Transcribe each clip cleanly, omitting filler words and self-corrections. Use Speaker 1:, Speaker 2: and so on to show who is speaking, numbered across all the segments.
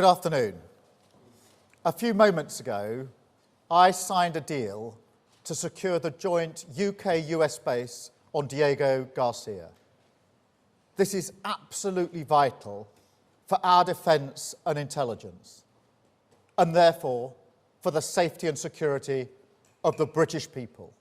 Speaker 1: Good afternoon. A few moments ago, I signed a deal to secure the joint UK-US base on Diego Garcia. This is absolutely vital for our defence and intelligence, and therefore for the safety and security of the British people.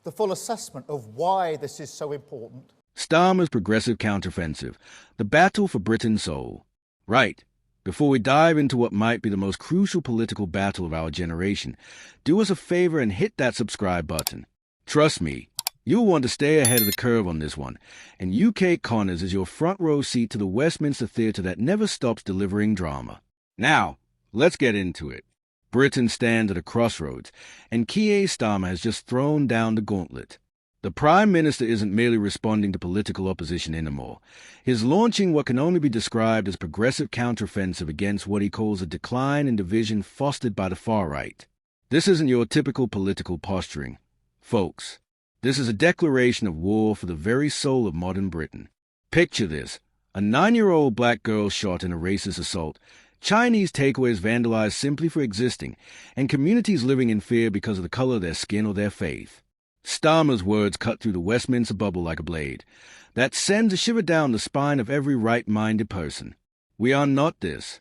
Speaker 1: The full assessment of why this is so important.
Speaker 2: Starmer's progressive counteroffensive, the battle for Britain's soul. Right. Before we dive into what might be the most crucial political battle of our generation, do us a favor and hit that subscribe button. Trust me, you'll want to stay ahead of the curve on this one, and UK Connors is your front row seat to the Westminster Theatre that never stops delivering drama. Now, let's get into it. Britain stands at a crossroads, and Keir Starmer has just thrown down the gauntlet. The Prime Minister isn't merely responding to political opposition anymore. He's launching what can only be described as progressive counteroffensive against what he calls a decline in division fostered by the far right. This isn't your typical political posturing, folks. This is a declaration of war for the very soul of modern Britain. Picture this: a 9-year-old black girl shot in a racist assault, Chinese takeaways vandalized simply for existing, and communities living in fear because of the color of their skin or their faith. Starmer's words cut through the Westminster bubble like a blade. That sends a shiver down the spine of every right-minded person. We are not this.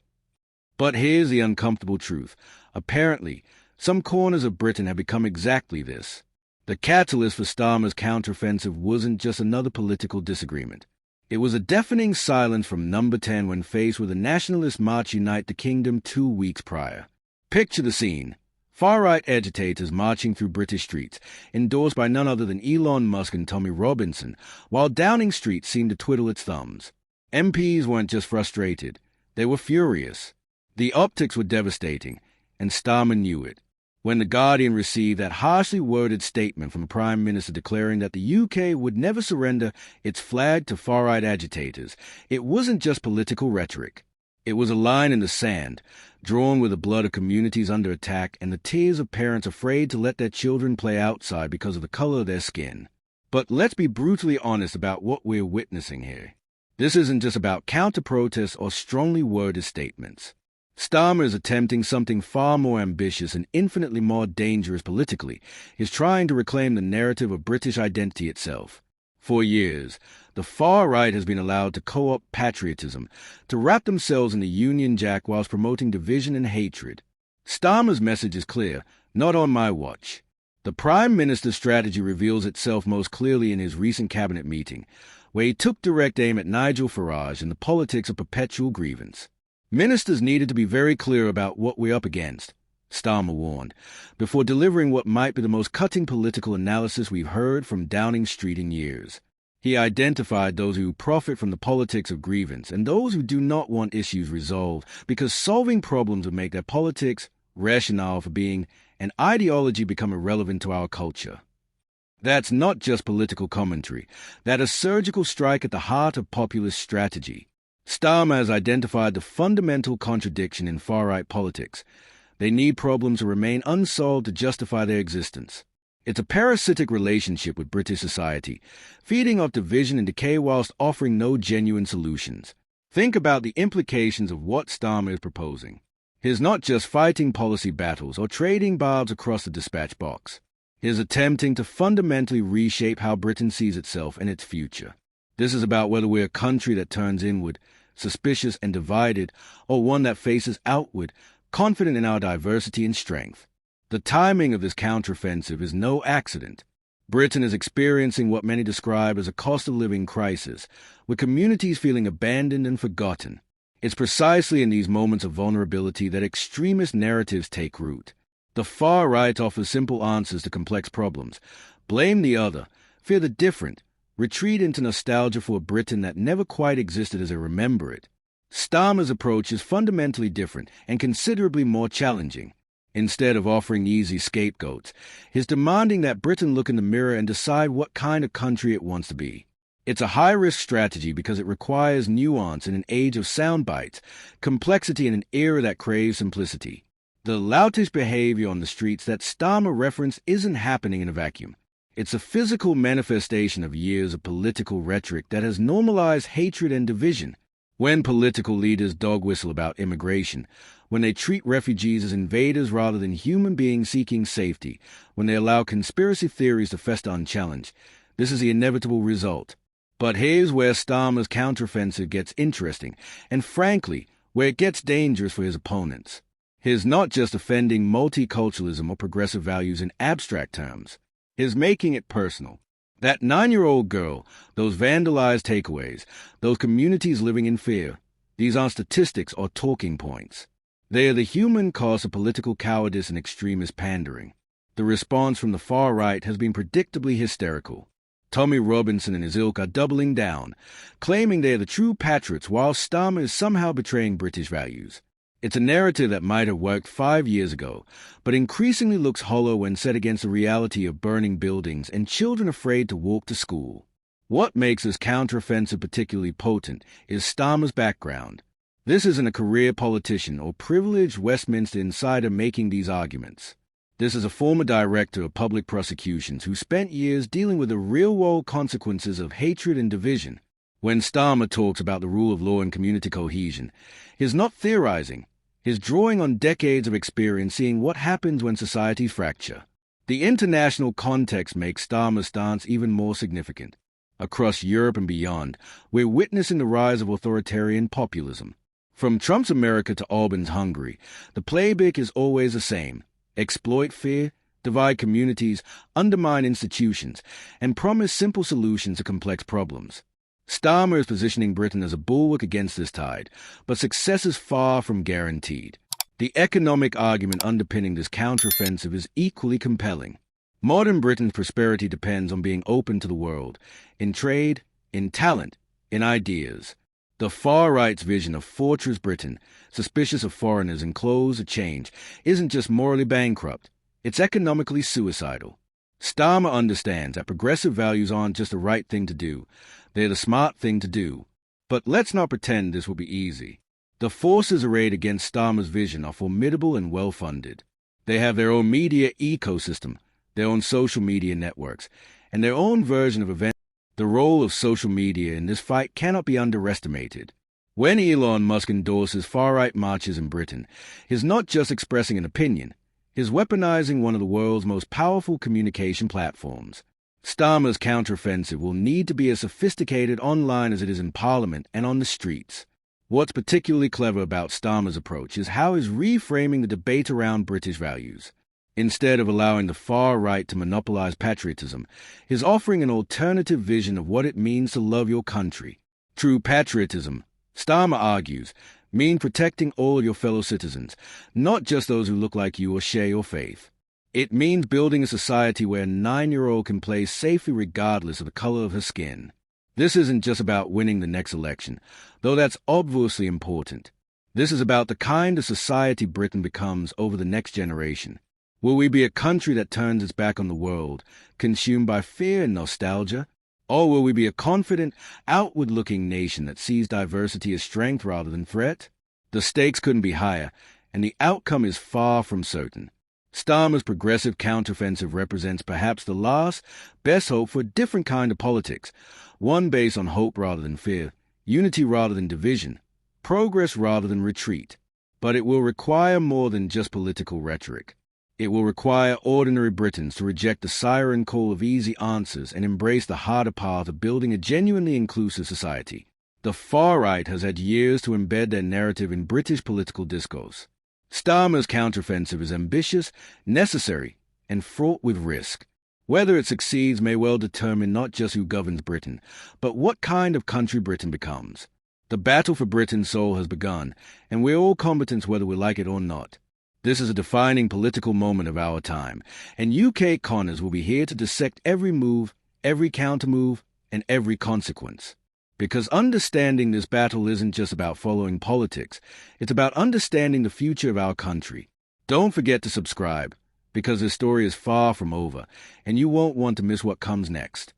Speaker 2: But here's the uncomfortable truth. Apparently, some corners of Britain have become exactly this. The catalyst for Starmer's counteroffensive wasn't just another political disagreement. It was a deafening silence from Number 10 when faced with a nationalist march unite the kingdom 2 weeks prior. Picture the scene. Far-right agitators marching through British streets, endorsed by none other than Elon Musk and Tommy Robinson, while Downing Street seemed to twiddle its thumbs. MPs weren't just frustrated, they were furious. The optics were devastating, and Starmer knew it. When The Guardian received that harshly worded statement from the Prime Minister declaring that the UK would never surrender its flag to far-right agitators, it wasn't just political rhetoric. It was a line in the sand, drawn with the blood of communities under attack and the tears of parents afraid to let their children play outside because of the color of their skin. But let's be brutally honest about what we're witnessing here. This isn't just about counter-protests or strongly worded statements. Starmer is attempting something far more ambitious and infinitely more dangerous politically. He's trying to reclaim the narrative of British identity itself. For years, the far right has been allowed to co-opt patriotism, to wrap themselves in the Union Jack whilst promoting division and hatred. Starmer's message is clear: not on my watch. The Prime Minister's strategy reveals itself most clearly in his recent cabinet meeting, where he took direct aim at Nigel Farage and the politics of perpetual grievance. Ministers needed to be very clear about what we're up against, Starmer warned, before delivering what might be the most cutting political analysis we've heard from Downing Street in years. He identified those who profit from the politics of grievance and those who do not want issues resolved because solving problems would make their politics, rationale for being, and ideology become irrelevant to our culture. That's not just political commentary. That is a surgical strike at the heart of populist strategy. Starmer has identified the fundamental contradiction in far-right politics. They need problems to remain unsolved to justify their existence. It's a parasitic relationship with British society, feeding off division and decay whilst offering no genuine solutions. Think about the implications of what Starmer is proposing. He's not just fighting policy battles or trading barbs across the dispatch box. He's attempting to fundamentally reshape how Britain sees itself and its future. This is about whether we're a country that turns inward, suspicious and divided, or one that faces outward, confident in our diversity and strength. The timing of this counteroffensive is no accident. Britain is experiencing what many describe as a cost-of-living crisis, with communities feeling abandoned and forgotten. It's precisely in these moments of vulnerability that extremist narratives take root. The far right offers simple answers to complex problems. Blame the other, fear the different, retreat into nostalgia for a Britain that never quite existed as I remember it. Starmer's approach is fundamentally different and considerably more challenging. Instead of offering easy scapegoats, he's demanding that Britain look in the mirror and decide what kind of country it wants to be. It's a high-risk strategy because it requires nuance in an age of sound bites, complexity in an era that craves simplicity. The loutish behavior on the streets that Starmer referenced isn't happening in a vacuum. It's a physical manifestation of years of political rhetoric that has normalized hatred and division. When political leaders dog whistle about immigration, when they treat refugees as invaders rather than human beings seeking safety, when they allow conspiracy theories to fester unchallenged, this is the inevitable result. But here's where Starmer's counteroffensive gets interesting, and frankly, where it gets dangerous for his opponents. He's not just offending multiculturalism or progressive values in abstract terms. He's making it personal. That 9-year-old girl, those vandalized takeaways, those communities living in fear, these aren't statistics or talking points. They are the human cost of political cowardice and extremist pandering. The response from the far right has been predictably hysterical. Tommy Robinson and his ilk are doubling down, claiming they are the true patriots while Starmer is somehow betraying British values. It's a narrative that might have worked 5 years ago, but increasingly looks hollow when set against the reality of burning buildings and children afraid to walk to school. What makes this counteroffensive particularly potent is Starmer's background. This isn't a career politician or privileged Westminster insider making these arguments. This is a former director of public prosecutions who spent years dealing with the real-world consequences of hatred and division. When Starmer talks about the rule of law and community cohesion, he's not theorizing. He's drawing on decades of experience seeing what happens when societies fracture. The international context makes Starmer's stance even more significant. Across Europe and beyond, we're witnessing the rise of authoritarian populism. From Trump's America to Orban's Hungary, the playbook is always the same. Exploit fear, divide communities, undermine institutions, and promise simple solutions to complex problems. Starmer is positioning Britain as a bulwark against this tide, but success is far from guaranteed. The economic argument underpinning this counteroffensive is equally compelling. Modern Britain's prosperity depends on being open to the world, in trade, in talent, in ideas. The far-right's vision of Fortress Britain, suspicious of foreigners and closed to change, isn't just morally bankrupt, it's economically suicidal. Starmer understands that progressive values aren't just the right thing to do, they're the smart thing to do. But let's not pretend this will be easy. The forces arrayed against Starmer's vision are formidable and well-funded. They have their own media ecosystem, their own social media networks, and their own version of events. The role of social media in this fight cannot be underestimated. When Elon Musk endorses far-right marches in Britain, he's not just expressing an opinion, he's weaponizing one of the world's most powerful communication platforms. Starmer's counteroffensive will need to be as sophisticated online as it is in Parliament and on the streets. What's particularly clever about Starmer's approach is how he's reframing the debate around British values. Instead of allowing the far right to monopolize patriotism, he's offering an alternative vision of what it means to love your country. True patriotism, Starmer argues, means protecting all your fellow citizens, not just those who look like you or share your faith. It means building a society where a 9-year-old can play safely regardless of the color of her skin. This isn't just about winning the next election, though that's obviously important. This is about the kind of society Britain becomes over the next generation. Will we be a country that turns its back on the world, consumed by fear and nostalgia? Or will we be a confident, outward-looking nation that sees diversity as strength rather than threat? The stakes couldn't be higher, and the outcome is far from certain. Starmer's progressive counteroffensive represents perhaps the last, best hope for a different kind of politics, one based on hope rather than fear, unity rather than division, progress rather than retreat. But it will require more than just political rhetoric. It will require ordinary Britons to reject the siren call of easy answers and embrace the harder path of building a genuinely inclusive society. The far right has had years to embed their narrative in British political discourse. Starmer's counteroffensive is ambitious, necessary, and fraught with risk. Whether it succeeds may well determine not just who governs Britain, but what kind of country Britain becomes. The battle for Britain's soul has begun, and we're all combatants whether we like it or not. This is a defining political moment of our time, and UK Connors will be here to dissect every move, every countermove, and every consequence. Because understanding this battle isn't just about following politics, it's about understanding the future of our country. Don't forget to subscribe, because this story is far from over, and you won't want to miss what comes next.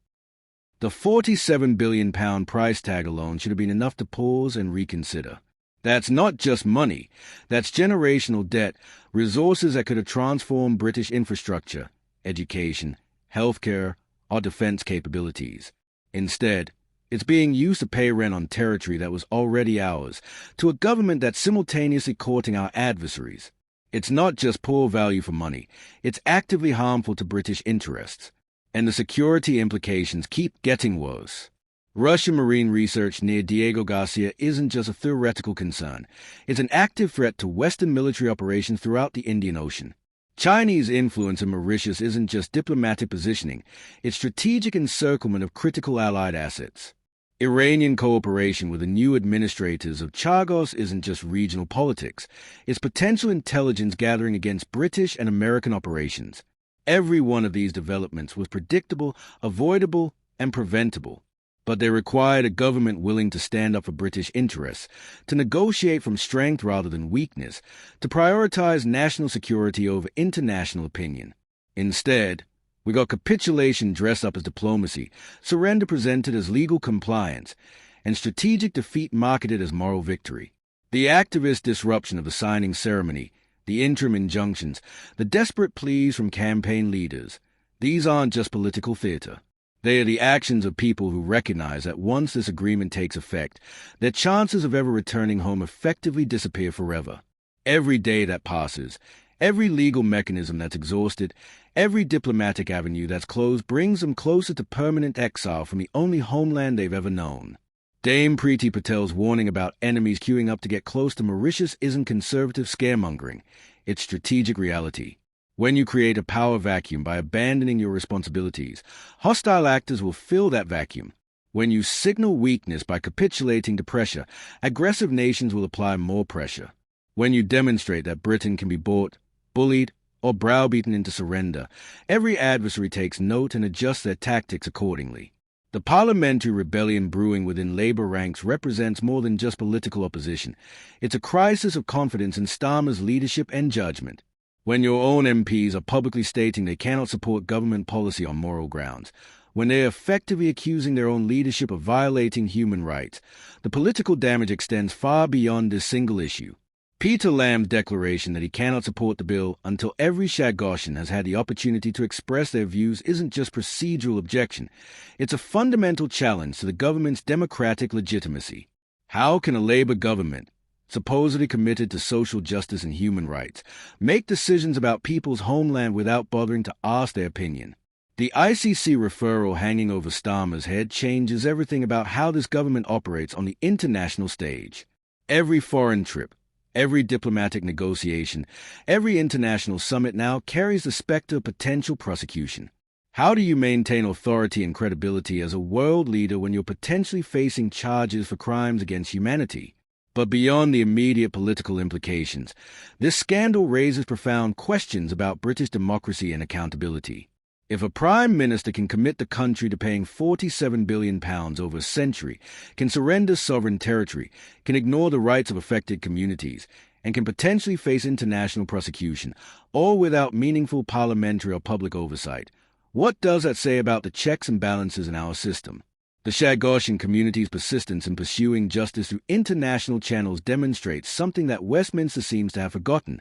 Speaker 2: The £47 billion price tag alone should have been enough to pause and reconsider. That's not just money, that's generational debt, resources that could have transformed British infrastructure, education, healthcare, or defense capabilities. Instead, It's being used to pay rent on territory that was already ours, to a government that's simultaneously courting our adversaries. It's not just poor value for money, it's actively harmful to British interests. And the security implications keep getting worse. Russian marine research near Diego Garcia isn't just a theoretical concern. It's an active threat to Western military operations throughout the Indian Ocean. Chinese influence in Mauritius isn't just diplomatic positioning, it's strategic encirclement of critical allied assets. Iranian cooperation with the new administrators of Chagos isn't just regional politics, it's potential intelligence gathering against British and American operations. Every one of these developments was predictable, avoidable, and preventable. But they required a government willing to stand up for British interests, to negotiate from strength rather than weakness, to prioritize national security over international opinion. Instead, we got capitulation dressed up as diplomacy, surrender presented as legal compliance, and strategic defeat marketed as moral victory. The activist disruption of the signing ceremony, the interim injunctions, the desperate pleas from campaign leaders, these aren't just political theater. They are the actions of people who recognize that once this agreement takes effect, their chances of ever returning home effectively disappear forever. Every day that passes, every legal mechanism that's exhausted, every diplomatic avenue that's closed brings them closer to permanent exile from the only homeland they've ever known. Dame Priti Patel's warning about enemies queuing up to get close to Mauritius isn't conservative scaremongering, it's strategic reality. When you create a power vacuum by abandoning your responsibilities, hostile actors will fill that vacuum. When you signal weakness by capitulating to pressure, aggressive nations will apply more pressure. When you demonstrate that Britain can be bought, bullied, or browbeaten into surrender, every adversary takes note and adjusts their tactics accordingly. The parliamentary rebellion brewing within Labour ranks represents more than just political opposition. It's a crisis of confidence in Starmer's leadership and judgment. When your own MPs are publicly stating they cannot support government policy on moral grounds, when they are effectively accusing their own leadership of violating human rights, the political damage extends far beyond this single issue. Peter Lamb's declaration that he cannot support the bill until every Shagoshan has had the opportunity to express their views isn't just procedural objection, it's a fundamental challenge to the government's democratic legitimacy. How can a Labour government, supposedly committed to social justice and human rights, make decisions about people's homeland without bothering to ask their opinion? The ICC referral hanging over Starmer's head changes everything about how this government operates on the international stage. Every foreign trip, every diplomatic negotiation, every international summit now carries the specter of potential prosecution. How do you maintain authority and credibility as a world leader when you're potentially facing charges for crimes against humanity? But beyond the immediate political implications, this scandal raises profound questions about British democracy and accountability. If a Prime Minister can commit the country to paying £47 billion over a century, can surrender sovereign territory, can ignore the rights of affected communities, and can potentially face international prosecution, all without meaningful parliamentary or public oversight, what does that say about the checks and balances in our system? The Shagoshan community's persistence in pursuing justice through international channels demonstrates something that Westminster seems to have forgotten.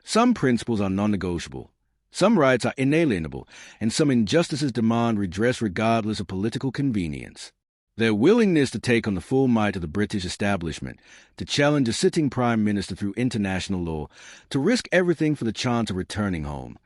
Speaker 2: Some principles are non-negotiable. Some rights are inalienable, and some injustices demand redress regardless of political convenience. Their willingness to take on the full might of the British establishment, to challenge a sitting Prime Minister through international law, to risk everything for the chance of returning home.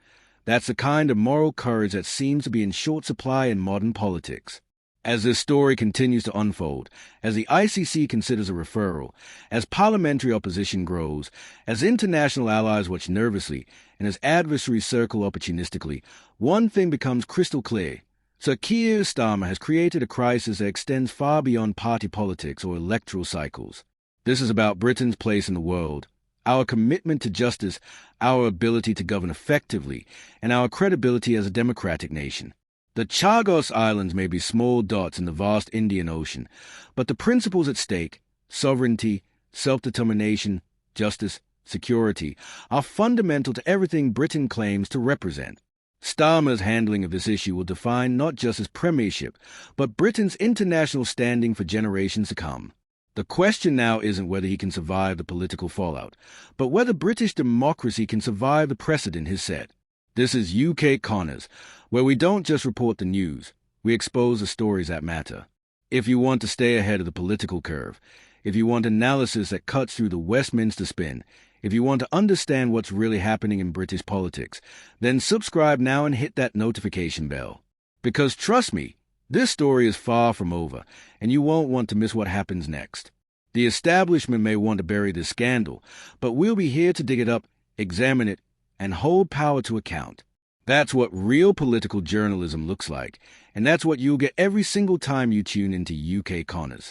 Speaker 2: That's the kind of moral courage that seems to be in short supply in modern politics. As this story continues to unfold, as the ICC considers a referral, as parliamentary opposition grows, as international allies watch nervously, and as adversaries circle opportunistically, one thing becomes crystal clear. Sir Keir Starmer has created a crisis that extends far beyond party politics or electoral cycles. This is about Britain's place in the world, our commitment to justice, our ability to govern effectively, and our credibility as a democratic nation. The Chagos Islands may be small dots in the vast Indian Ocean, but the principles at stake, sovereignty, self-determination, justice, security, are fundamental to everything Britain claims to represent. Starmer's handling of this issue will define not just his premiership, but Britain's international standing for generations to come. The question now isn't whether he can survive the political fallout, but whether British democracy can survive the precedent he's set. This is UK Connors, where we don't just report the news, we expose the stories that matter. If you want to stay ahead of the political curve, if you want analysis that cuts through the Westminster spin, if you want to understand what's really happening in British politics, then subscribe now and hit that notification bell. Because trust me, this story is far from over, and you won't want to miss what happens next. The establishment may want to bury this scandal, but we'll be here to dig it up, examine it, and hold power to account. That's what real political journalism looks like, and that's what you'll get every single time you tune into UK Connors.